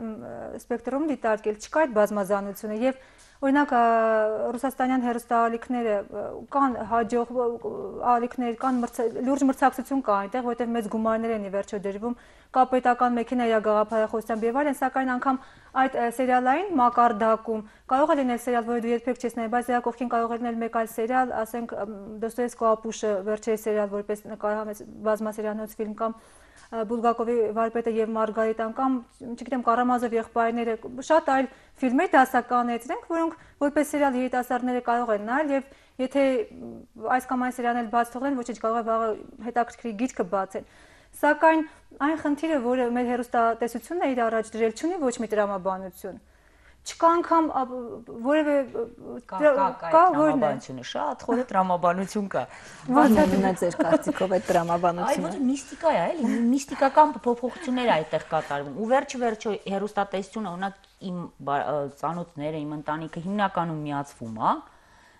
սպեկտրում դիտարկել, չկա այդ բազմազանությունը եւ օրինակ ռուսաստանյան հերոստալիքները կան հաջող ալիքներ, կան լուրջ մրցակցություն կա այնտեղ, որտեղ մեծ գումարներ են ի վերջո դրվում, կա պետական մեքենա իր գաղափարախոսությամբ եւ այլն, սակայն անգամ այդ սերիալային մակարդակում կարող է լինել սերիալ, որը դու երբեք չես նայել, բայց դրա կողքին կարող է լինել մեկ այլ սերիալ, ասենք Դոստոևսկու ապուշը, վերջերս սերիալ, որպես նկարահանած բազմասերիալնոց ֆիլմ կամ Բուլգակովի Վարպետը եւ Մարգարիտան կամ, չգիտեմ, Կարամազով եղբայրները, շատ այլ ֆիլմեր դասականեցրենք, որոնք որպես սերիալ երիտասարդները կարող են նայել եւ եթե այս կամ այն սերիալն բաց թողնեն, ոչինչ կարող է վաղը հետաքրքրի գիրքը բացել։ Սակայն այն խնդիրը, որը մեր հեռուստատեսությունն է իր առաջ դրել, չունի ոչ մի տրամաբանություն։ Չկա անգամ որևէ կա տրամաբանությունը, շատ խորը տրամաբանություն կա։ Ո՞րն է ձեր կարծիքով այդ տրամաբանությունը։ Այո, միստիկա է, էլի, միստիկական փոփոխություններ է այդտեղ կատարվում։ Ու վերջը հեռուստատեսությունը, օրինակ իմ ծանոթները, իմ ընտանիքը հիմնականում միացվում է,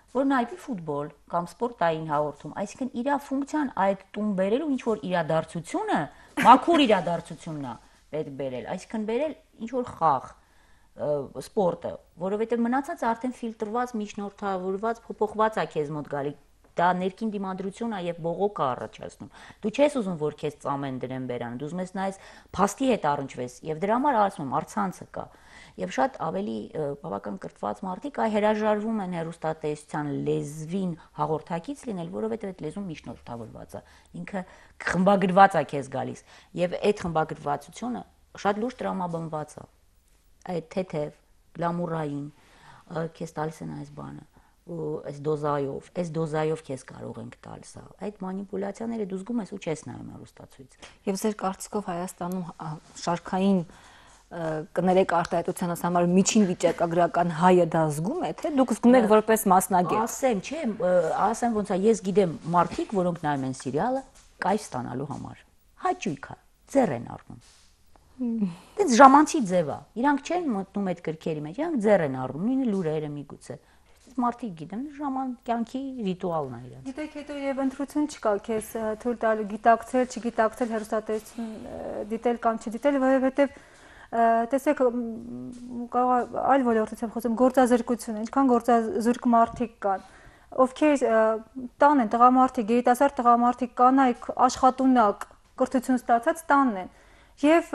որ նայվի ֆուտբոլ կամ սպորտային հաղորդում, այսինքն իր ֆունկցիան այդ տուն բերելու ինչ որ իրադարձությունը, մաքուր իրադարձությունն է պետք բերել, այսինքն բերել ինչ որ խաղ սպորտը, որովհետև մնացած արդեն ֆիլտրված, միջնորդավորված, փոփոխված է քեզ մոտ գալի, դա ներքին դիմադրություն է եւ բողոք է առաջացնում։ Դու չես ուզում, որ քեզ ծամեն դրեն բերան, դու ուզում ես նայես փաստի հետ առնչվես եւ դրա համար ասում եմ, առցանցը կա։ Եվ շատ ավելի բավական կրթված մարդիկ այ հրաժարվում են հեռուստատեսության լեզվին հաղորդակից լինել, որովհետև այդ լեզուն միջնորդավորված է։ Ինքը խմբագրված է քեզ գալիս եւ այդ խմբագրվածությունը շատ լուրջ տրամաբանված է։ Այդ թեթև, գլամուրային քեզ տալիս են այս բանը, այս դոզայով քեզ կարող ենք տալ սա։ Այդ մանիպուլյացիաները դու զգում ես ու չես նայում հեռուստացույց։ Եվ ձեր կարծիքով Հայաստանում շարքային կներեք արտահայտությանս համար միջին վիճակագրական հայը դա զգում է, թե դուք զգում եք որպես մասնագետ։ Ասեմ, չէ, ասեմ ոնց է, ես գիտեմ մարդիկ, որոնք նայում են սերիալը կայֆ ստանալու համար։ Հաճույք է, ձեռ են առնում։ Դից ժամանցի ձև է։ Իրանք չեն մտնում այդ գրքերի մեջ, իրանք ձեռ են առնում, նույնը լուրերը միգուցե։ Մարդիկ գիտեմ, ժաման կյանքի ռիտուալն է իրանք։ Գիտեք, հետո եւ ընտրություն չկա քեզ թույլ տալ գիտակցել, չգիտակցել հեռուստատեսություն դիտել կամ չդիտել, որովհետեւ տեսեք, կարող է այլ ոլորտից խոսեմ, գործազրկություն, ինչքան գործազուրկ մարդիկ կան, ովքեր տան են, տղամարդիկ, երիտասարդ տղամարդիկ, կանայք, աշխատունակ, կրթություն ստացած տանն են։ Եվ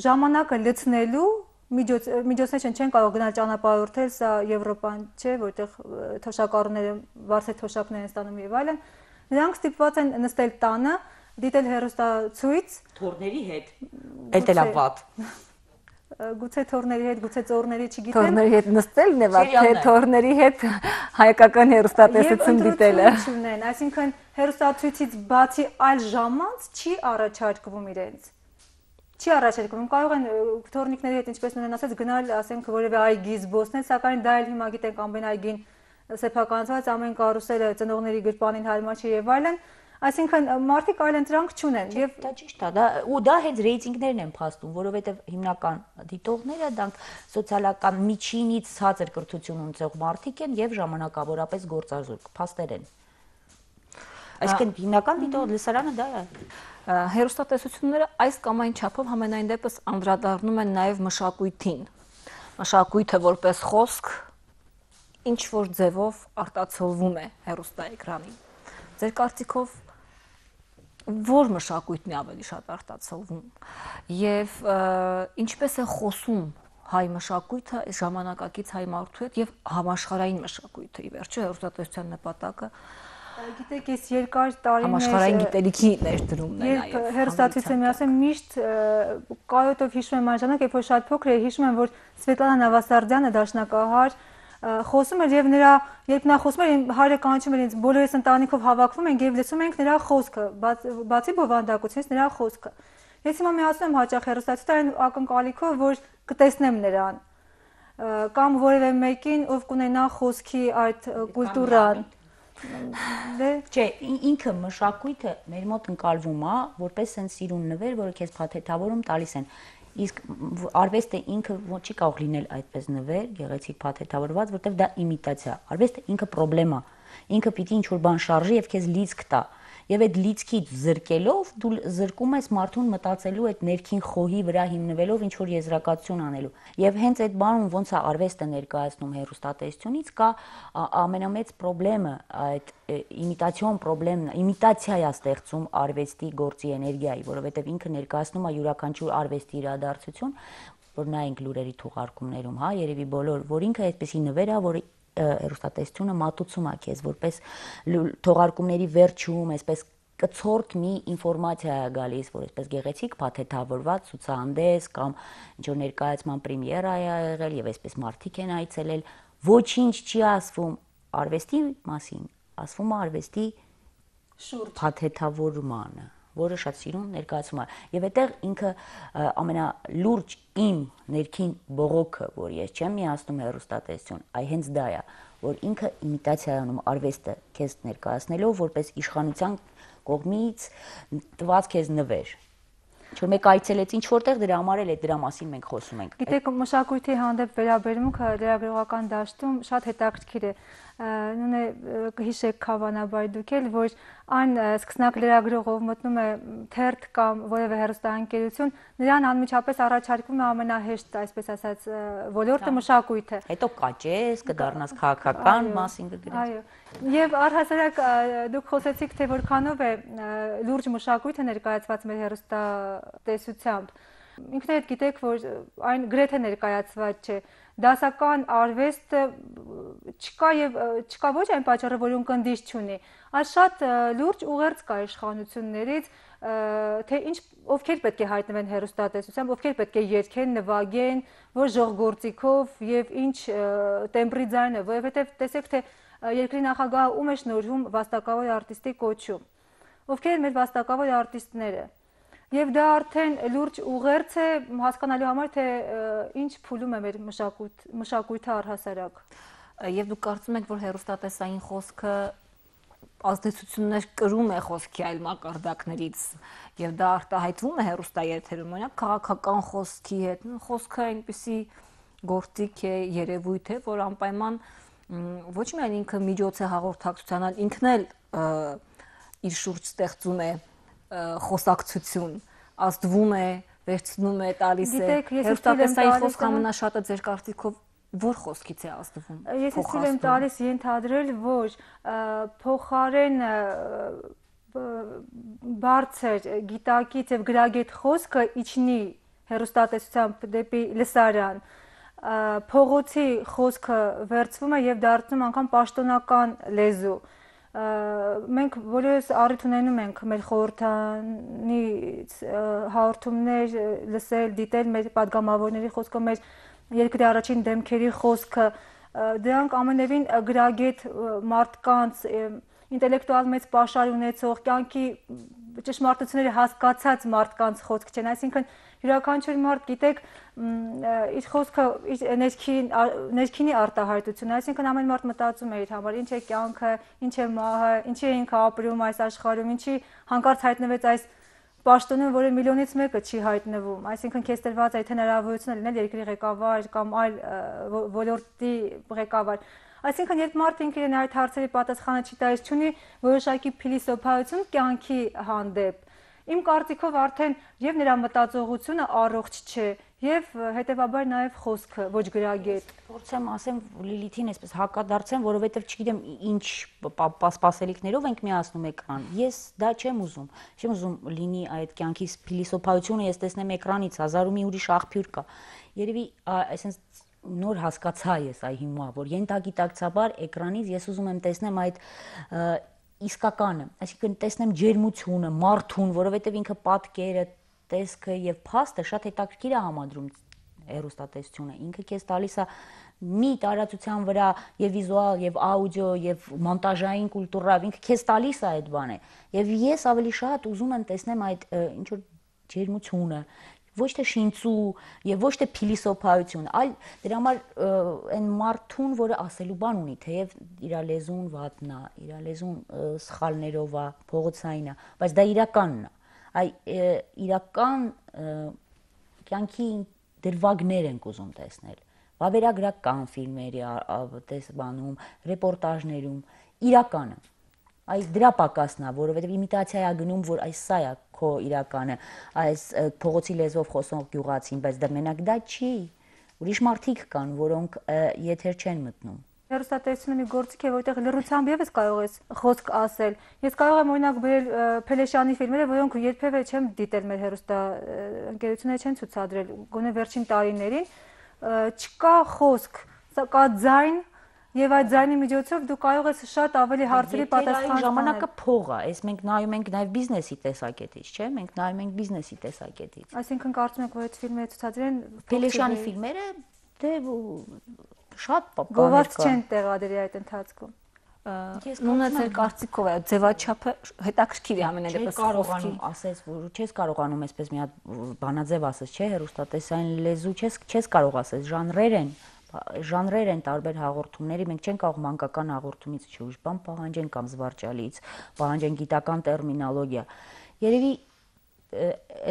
ժամանակը լցնելու միջոցներ չեն կարող գնալ ճանապարհորդել, սա Եվրոպան չէ, որտեղ թոշակառուները բարձր թոշակներ են ստանում եւ այլն։ Նրանք ստիպված են նստել տանը, դիտել հեռուստացույց թորների հետ։ Էդ էլ է վատ։ Գուցե թորների հետ, գուցե ծորների, չգիտեմ։ Թորների հետ նստելն է վատ, թե թորների հետ հայկական հեռուստատեսություն դիտելը։ Չունեն, այսինքն հեռուստացույցից բացի այլ ժամանց չի առաջարկվում իրենց։ Չի առաջարկվում, կարող են թորնիկների հետ, ինչպես նույնն ասած, գնալ, ասենք, որևէ այգի զբոսնել, սակայն դա էլ հիմա գիտենք ամեն այգին սեփականացված, ամեն կարուսելը ծնողների գրպանին հարմար չի եւ այլն։ Այսինքն մարդիկ այլ ընտրանք չունեն եւ դա ճիշտ է, դա հենց ռեյտինգներն են փաստում, որովհետեւ հիմնական դիտողները դրանք սոցիալական միջինից ցածր կրթություն ունեցող մարդիկ են եւ ժամանակավորապես գործազուրկ, փաստեր են։ Այսինքն հիմնական դիտող լսարանը դա է։ Հեռուստատեսությունները այս կամ այն չափով համենայն դեպս անդրադառնում են նաեւ մշակույթին։ Մշակույթը որպես խոսք ինչ որ ձևով արտացոլվում է հեռուստաէկրանին։ Ձեր կարծիքով որ մշակույթն է ավելի շատ արտացոլվում եւ ինչպես է խոսում հայ մշակույթը ժամանակակից հայ մարդու հետ եւ համաշխարհային մշակույթը ի վերջո հեռուստատեսության նպատակը գիտեք ես երկար տարիներ համաշխարհային գիտելիքի ներդրումն է նաեւ հեռուստացույցը միասին միշտ կայոտով հիշում եմ այն ժամանակ երբ որ շատ փոքր էի հիշում եմ որ Սվետլանա Նավասարդյանը դաշնակահար խոսում էր եւ նրա երբ նա խոսում էր հայրը կանչում էր ինձ բոլորս ընտանիքով հավաքվում ենք եւ լսում ենք նրա խոսքը բացի բովանդակությունից նրա խոսքը ես հիմա միացնում եմ հաճախ հեռուստացույց այն ակնկալիքով որ կտեսնեմ նրան կամ որևէ մեկին ով կունենա խոսքի այդ կուլտուրան չէ ինքը մշակույթը մեր մոտ ընկալվում է որպես sense սիրուն նվեր որը քեզ փաթեթավորում տալիս են իսկ արվեստը ինքը չի կարող լինել այդպես նվեր, գեղեցիկ փաթեթավորված, որտեղ դա իմիտացիա։ Արվեստը ինքը պրոբլեմա, ինքը պիտի ինչ-որ բան շարժի եւ քեզ լիցք տա։ Եվ այդ լիցքից զրկելով դու զրկում ես մարդուն մտածելու այդ ներքին խոհի վրա հիմնվելով ինչ-որ եզրակացություն անելու։ Եվ հենց այդ բանում ոնց է արվեստը ներկայացնում հեռուստատեսությունից կա ամենամեծ պրոբլեմը, այդ իմիտացիոն պրոբլեմն է, իմիտացիա է ստեղծում արվեստի գործի էներգիայի, որովհետև ինքը ներկայացնում է յուրաքանչյուր արվեստի իրադարձություն, որ նայենք լուրերի թողարկումներում, հա, երևի բոլոր, որ ինքը այդպեսի նվեր է, որ հեռուստատեսությունը մատուցում է քեզ որպես թողարկումների վերջում, այսպես կցորդ մի ինֆորմացիա է գալիս, որ այսպես գեղեցիկ փաթեթավորված ցուցահանդես կամ ինչ որ ներկայացման պրեմիերա է եղել եւ այսպես մարդիկ են այցելել, ոչինչ չի ասվում արվեստի մասին, ասվում է արվեստի շուրջ փաթեթավորմանը, որը շատ սիրուն ներկայացում է եւ այդտեղ ինքը ամենալուրջ իմ ներքին բողոքը, որ ես չեմ միացնում հեռուստատեսություն, այ հենց դա է, որ ինքը իմիտացիա անում արվեստը քեզ ներկայացնելով որպես իշխանության կողմից տված քեզ նվեր։ Չէ՞ մեկ այցելեց ինչ որտեղ դրա համար էլ է դրա մասին մենք խոսում ենք։ Գիտեք մշակույթի հանդեպ վերաբերմունքը լրագրողական դաշտում շատ հետաքրքիր է։ Նույնը կհիշեք հավանաբար դուք էլ որ այն սկսնակ լրագրողը ով մտնում է թերթ կամ որևէ հեռուստաընկերություն նրան անմիջապես առաջարկվում է ամենահեշտ այսպես ասած ոլորտը մշակույթը հետո կաճես կդառնաս քաղաքական մասին կգրես այո եւ առհասարակ դուք խոսեցիք թե որքանով է լուրջ մշակույթը ներկայացված մեր հեռուստատեսությամբ ինքներդ գիտեք որ այն գրեթե ներկայացված չէ դասական արվեստը չկա եւ չկա ոչ այն պատճառը որ ունկնդիր չունի այլ շատ լուրջ ուղերձ կա իշխանություններից թե ինչ ովքեր պետք է հայտնվեն հեռուստատեսությամբ ովքեր պետք է երգեն նվագեն որ ժողգործիկով եւ ինչ տեմբրի ձայնը որովհետեւ տեսեք թե երկրի նախագահը ում է շնորհում վաստակավոր արտիստի կոչում ովքեր են մեր վաստակավոր արտիստները Եվ դա արդեն լուրջ ուղերձ է հասկանալու համար թե ինչ փուլում է մեր մշակույթը առհասարակ։ Եվ դուք կարծում եք, որ հեռուստատեսային խոսքը ազդեցություններ կրում է խոսքի այլ մակարդակներից եւ դա արտահայտվում է հեռուստաեթերում, օրինակ քաղաքական խոսքի հետ, խոսքը այնպիսի գործիք է, երևույթ է, որ անպայման ոչ միայն ինքը միջոց է հաղորդակցության, այլ ինքն էլ իր շուրջ ստեղծում է խոսակցություն ազդվում է, վերցնում է, տալիս է։ Հեռուստատեսային խոսքը ամենաշատը ձեր կարծիքով որ խոսքից է ազդվում։ Ես ասել եմ տալիս ենթադրել, որ փոխարեն բարձր գիտակից եւ գրագետ խոսքը իջնի հեռուստատեսությամբ դեպի լսարան։ Փողոցի խոսքը վերցվում է եւ դարձնում անգամ պաշտոնական լեզու։ Մենք բոլորս առիթ ունենում ենք մեր խորհրդանի հաղորդումներ լսել, դիտել մեր падգամավորների խոսքը, մեր երկրի առաջին դեմքերի խոսքը, դրանք ամենևին գրագետ մարդկանց ինտելեկտուալ մեծ պաշար ունեցող, կյանքի ճշմարտությունները հասկացած մարդկանց խոսք չեն, այսինքն յուրաքանչյուր մարդ գիտեք իր խոսքը իր ներքինի արտահայտություն, այսինքն ամեն մարդ մտածում է իր համար ինչ է կյանքը, ինչ է մահը, ինչի է ինքը ապրում այս աշխարհում, ինչի հանկարծ հայտնվեց այս պաշտոնում, որը միլիոնից մեկը չի հայտնվում, այսինքն քեզ տրված է թե հնարավորությունը լինել երկրի ղեկավար կամ այլ ոլորտի ղեկավար։ Այսինքն երբ մարդը ինքը իրեն այդ հարցերի պատասխանը չի տալիս, ունի որոշակի փիլիսոփայություն կյանքի հանդեպ, իմ կարծիքով արդեն եւ նրա մտածողությունը առողջ չէ եւ հետեւաբար նաեւ խոսքը ոչ գրագետ։ Փորձեմ ասեմ Լիլիթին այսպես հակադարձեմ, որովհետեւ չգիտեմ ինչ սպասելիքներով ենք միացնում էկրան։ Ես դա չեմ ուզում լինի այդ կյանքի փիլիսոփայությունը, ես տեսնեմ էկրանից, հազար ու մի ուրիշ աղբյուր կա։ Երևի այսպես նոր հասկացա ես այ հիմա, որ ենթագիտակցաբար էկրանից ես ուզում եմ տեսնեմ այդ իսկականը, այսինքն տեսնեմ ջերմությունը, մարդուն, որովհետև ինքը պատկերը, տեսքը եւ փաստը շատ հետաքրքիր է համադրում հեռուստատեսությունը, ինքը քեզ տալիս է մի տարածության վրա եւ վիզուալ եւ աուդիո եւ մոնտաժային կուլտուրայով ինքը քեզ տալիս է այդ բանը եւ ես ավելի շատ ուզում եմ տեսնեմ այդ ինչ որ ջերմությունը ոչ թե շինծու եւ ոչ թե փիլիսոփայություն, այլ դրա համար այն մարդուն, որը ասելու բան ունի, թեև իր լեզուն վատն է, իր լեզուն սխալներով է, փողոցային է, բայց դա իրականն է։ Այ իրական կյանքի դրվագներ ենք ուզում տեսնել։ Վավերագրական ֆիլմերի տեսաբանում, ռեպորտաժներում, իրականը։ Այս դրա պակասն է, որովհետև իմիտացիա է գնում, որ այս սա է քո իրականը, այս փողոցի լեզվով խոսող գյուղացին, բայց դա մենակ դա չի։ Ուրիշ մարդիկ կան, որոնք եթեր չեն մտնում։ Հեռուստատեսությունը մի գործիք է, որտեղ լռությամբ եւս կարող ես խոսք ասել։ Ես կարող եմ օրինակ բերել Փելեշյանի ֆիլմերը, որոնք երբևէ չեմ դիտել մեր հեռուստա ընկերությունները չեն ցուցադրել, գոնե վերջին տարիներին չկա խոսք, կա ձայն եւ այդ ձայնի միջոցով դու կարող ես շատ ավելի հարցերի պատասխան տալ։ Ժամանակը փող է, այս մենք նայում ենք նաեւ բիզնեսի տեսակետից, չէ՞, մենք նայում ենք բիզնեսի տեսակետից։ Այսինքն կարծում եք, որ այդ ֆիլմերը ցուցադրեն Փելեշյանի ֆիլմերը դե շատ գովազդ չեն տեղադրի այդ ընթացքում։ Նույնը ձեր կարծիքով է, ձևաչափը հետաքրքիր է ամենայն դեպս խոսքի։ Ասես, որ չես կարողանում այսպես մի հատ բանաձև ասես, չէ՞, հեռուստատեսային լեզու չես կարող ասես, ժանրեր են տարբեր հաղորդումների, մենք չենք կարող մանկական հաղորդումից ուրիշ բան պահանջենք կամ զվարճալից, պահանջենք գիտական տերմինոլոգիա։ Երևի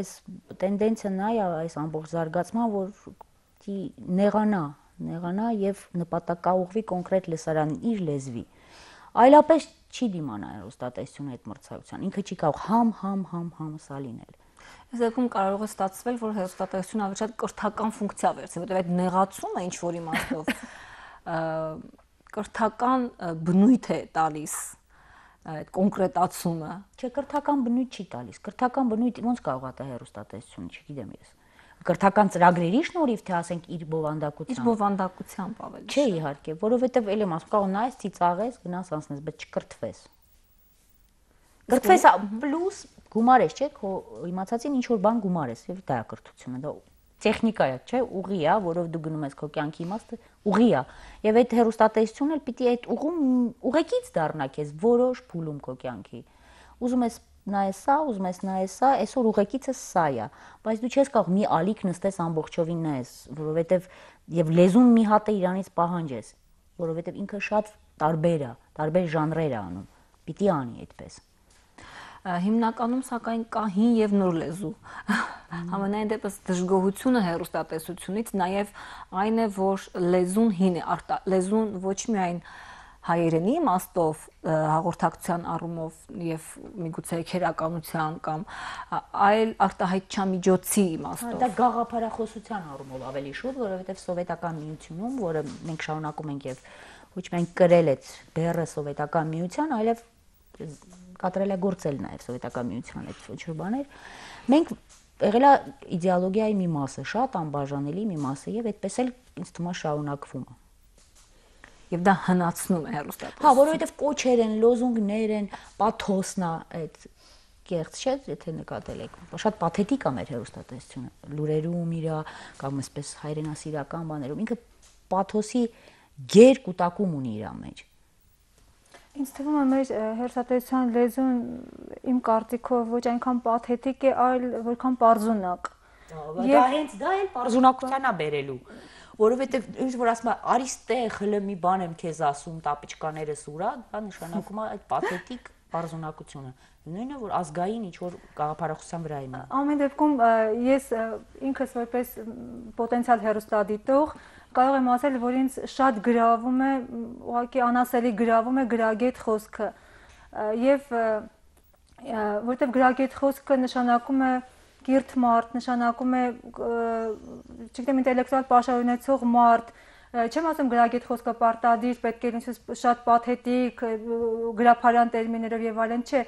այս տենդենսիան նա է այս ամբողջ զարգացման, որ նեղանա եւ նպատակաուղղվի կոնկրետ լսարանին իր լեզվի։ Այլապես չի դիմանա հեռուստատեսությունը այդ մրցակցության։ Ինքը չի կարող համ սա լինել։ Այս դեպքում կարող է ստացվել, որ հեռուստատեսությունը ավելի շատ կրթական ֆունկցիա վերցնի, որտեղ այդ նեղացումը ինչ որ իմաստով կրթական բնույթ է տալիս այդ կոնկրետացումը։ Չէ, կրթական բնույթ չի տալիս։ Կրթական բնույթ ոնց կարող է տա հեռուստատեսությունը, չգիտեմ ես։ Կրթական ծրագրերի շնորհիվ թե ասենք իր բովանդակությամբ։ Իր բովանդակությամբ ավելի։ Չէ, իհարկե, որովհետև էլ եմ ասում, կարող նայես, ծիծաղես, գնաս անցնես, բայց չկրթվես։ Կրթվես պլյուս գումար ես, չէ՞, քո իմացածին ինչ որ բան գումար ես, եւ դա է կրթությունը, դա տեխնիկա է, չէ՞, ուղի է, որով դու գնում ես քո կյանքի իմաստը, ուղի է։ Եվ այդ հեռուստատեսությունն էլ պիտի այդ ուղեկից դառնա քեզ որոշ փուլում քո կյանքի։ Ուզում ես նայես սա, ուզում ես նայես սա, այսօր ուղեկիցը սա է, բայց դու չես կարող մի ալիք նստես ամբողջովին նայես, որովհետև եւ լեզուն մի հատ է իրանից պահանջես, որովհետև ինքը շատ տարբեր է, տարբեր ժանրեր է անում, պիտի անի այդպես։ Հիմնականում սակայն կա հին եւ նոր լեզու։ Համենայն դեպս դժգոհությունը հեռուստատեսությունից նաեւ այն է, որ լեզուն հին է, լեզուն ոչ միայն հայերենի իմաստով հաղորդակցության առումով եւ միգուցե քերականության կամ այլ արտահայտչամիջոցի իմաստով։ Դա գաղափարախոսության առումով ավելի շուտ, որովհետեւ սովետական միությունում, որը մենք շարունակում ենք եւ ոչ միայն կրել այդ բեռը սովետական միության, այլև կատարելագործել նաեւ սովետական միության այդ ոչ բաներ, մենք եղել է իդեոլոգիայի մի մասը, շատ անբաժանելի մի մասը եւ այդպես էլ ինձ թվում է շարունակվում է։ Եվ դա հնացնում է հեռուստատեսությունը։ Հա, որովհետև կոչեր են, լոզունգներ են, պաթոսն է, այդ կեղծ չէ, եթե նկատել եք։ Շատ պաթետիկ է մեր հեռուստատեսությունը։ Լուրերում իրա կամ այսպես հայրենասիրական բաներում ինքը պաթոսի գեր կուտակում ունի իր մեջ։ Ինձ թվում է մեր հերոսատեսության լեզուն իմ կարծիքով ոչ այնքան պաթետիկ է, այլ որքան պարզունակ։ Դա հենց դա էլ պարզունակությանա բերելու, որովհետև ինչ որ ասում է, արի ստեղ հլը մի բան եմ քեզ ասում, տապիճկաներս ուրա, դա նշանակում է այդ պաթետիկ պարզունակությունը։ Նույնը որ ազգային ինչ որ գաղափարախոսության վրա իմը։ Ամեն դեպքում ես ինքս որպես պոտենցիալ հեռուստադիտող կարող եմ ասել, որ ինձ շատ գրավում է, ուղղակի անասելի գրավում է գրագետ խոսքը, եւ որտեվ գրագետ խոսքը նշանակում է կիրթ մարդ, նշանակում է, չգիտեմ, ինտելեկտուալ պաշար ունեցող մարդ, չեմ ասում գրագետ խոսքը պարտադիր, պետք է ինչ-որ շատ պաթետիկ, գրափարյան տերմիններով եւ այլն, չէ,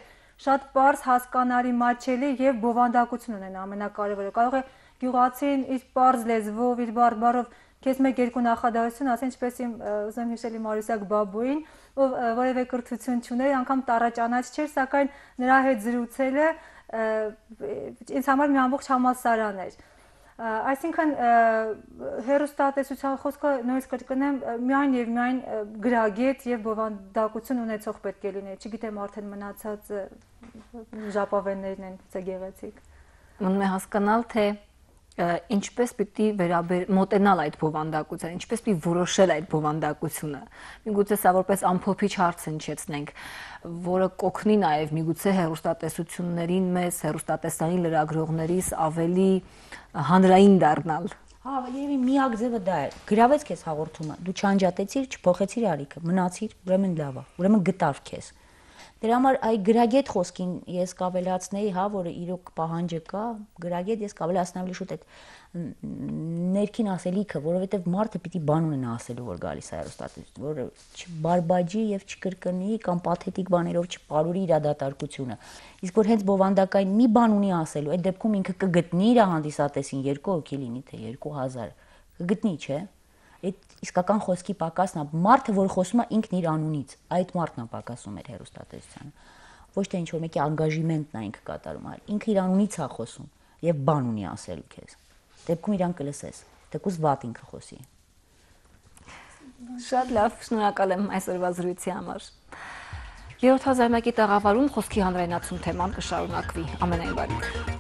շատ պարզ, հասկանալի, մատչելի եւ բովանդակություն ունեն ամենակարևորը։ Կարող է գյուղացին իր պարզ լեզվով, իր բարբառով քեզ մեկ-երկու նախադասություն ասեն, ինչպես իմ ուզեմ հիշել իմ Մարուսակ բաբուին, ով որևէ կրթություն չուներ, անգամ տառաճանաչ չէր, սակայն նրա հետ զրուցելը ինձ համար մի ամբողջ համալսարան էր։ Այսինքն հեռուստատեսության խոսքը նույնիսկ կրկնեմ միայն եւ միայն գրագետ եւ բովանդակություն ունեցող պետք է լինի, չգիտեմ արդեն մնացած ժապավեններն են ցեգեղեցիկ։ Մնում է հասկանալ, թե ինչպես պիտի մոտենալ այդ բովանդակությանը, ինչպես պիտի որոշել այդ բովանդակությունը։ Միգուցե սա որպես ամփոփիչ հարց հնչեցնենք, որը կօգնի նաև միգուցե հեռուստատեսություններին մեզ, հեռուստատեսային լրագրողներիս ավելի հանրային դառնալ։ Հա, երևի միակ ձևը դա է։ Գրավեց քեզ հաղորդումը, դու չանջատեցիր, չփոխեցիր ալիքը, մնացիր, ուրեմն լավ է, ուրեմն գտավ քեզ։ Դրա համար այ գրագետ խոսքին ես կավելացնեի, հա, որը իրոք պահանջը կա, գրագետ ես կավելացնեմ ավելի շուտ այդ ներքին ասելիքը, որովհետև մարդը պիտի բան ունենա ասելու, որ գալիս է հեռուստատեսություն, որը չբարբաջի եւ չկրկնի կամ պաթետիկ բաներով չպարուրի իր դատարկությունը։ Իսկ որ հենց բովանդակային մի բան ունի ասելու, այդ դեպքում ինքը կգտնի իր հանդիսատեսին 2 հոգի լինի թե 2000, կգտնի, չէ՞։ Այդ իսկական խոսքի պակասն է, մարդը, որ խոսում է ինքն իր անունից, այդ մարդն է պակասում էր հեռուստատեսությանը։ Ոչ թե ինչ որ մեկի անգաժիմենտն է ինքը կատարում, այլ ինքը իր անունից է խոսում եւ բան ունի ասելու քեզ։ Դեպքում իրան կլսես, թեկուզ վատ ինքը խոսի։ Շատ լավ, շնորհակալ եմ այսօրվա զրույցի համար։ Երրորդ հազարամյակի տաղավարում խոսքի հանրայնացում թեման կշարունակվի։ Ամենայն բարիք։